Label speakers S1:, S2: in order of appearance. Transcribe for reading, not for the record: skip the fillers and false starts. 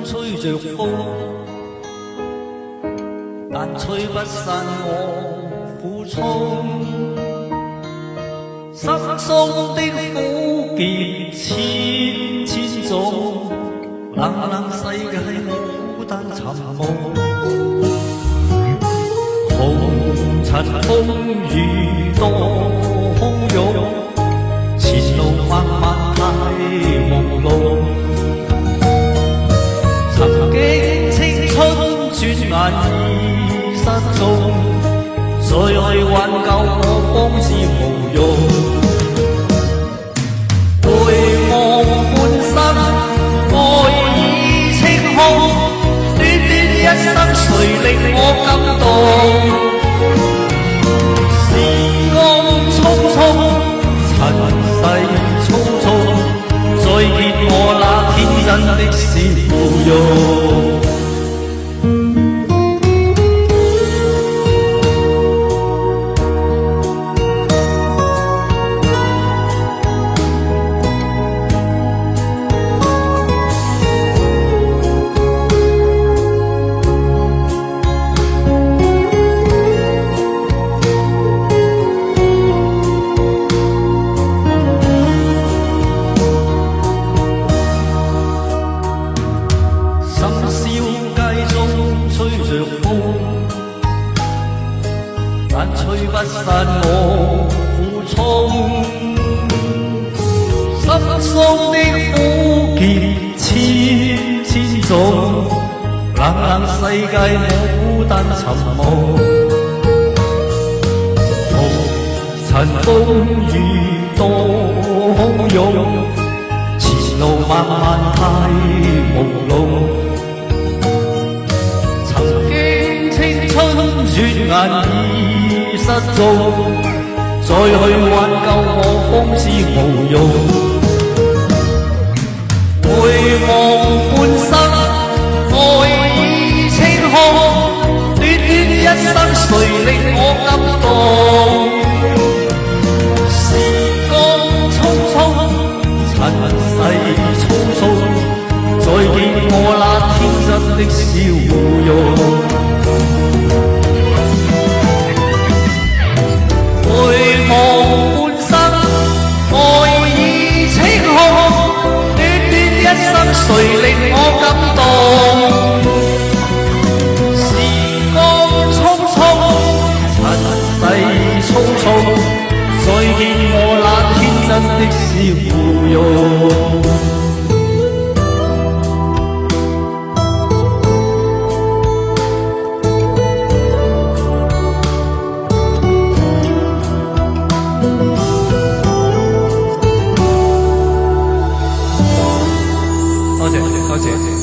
S1: 吹着風，但吹不散我苦衷。心中的苦澀千千種，冷冷世界我孤單尋夢。紅塵風雨多洶湧，前路漫漫太朦朧。曾經青春轉眼已失蹤，再去挽救我方知無用。回望半生愛已清空，短短一生誰令我感動？時光匆匆，塵世匆匆，再見我那天真的笑容。吹着風，但吹不散我苦衷。心中的苦澀千千種，冷冷世界我孤單尋夢。紅塵風雨多洶湧，前路漫漫太朦朧。轉眼已失蹤，再去挽救我方知無用。回望半生愛已清空，短短一生誰令我感動？時光匆匆，塵世匆匆，再見我那天真的笑容。誰令我感動？時光匆匆，塵世匆匆，再見我那天真的笑容。多謝。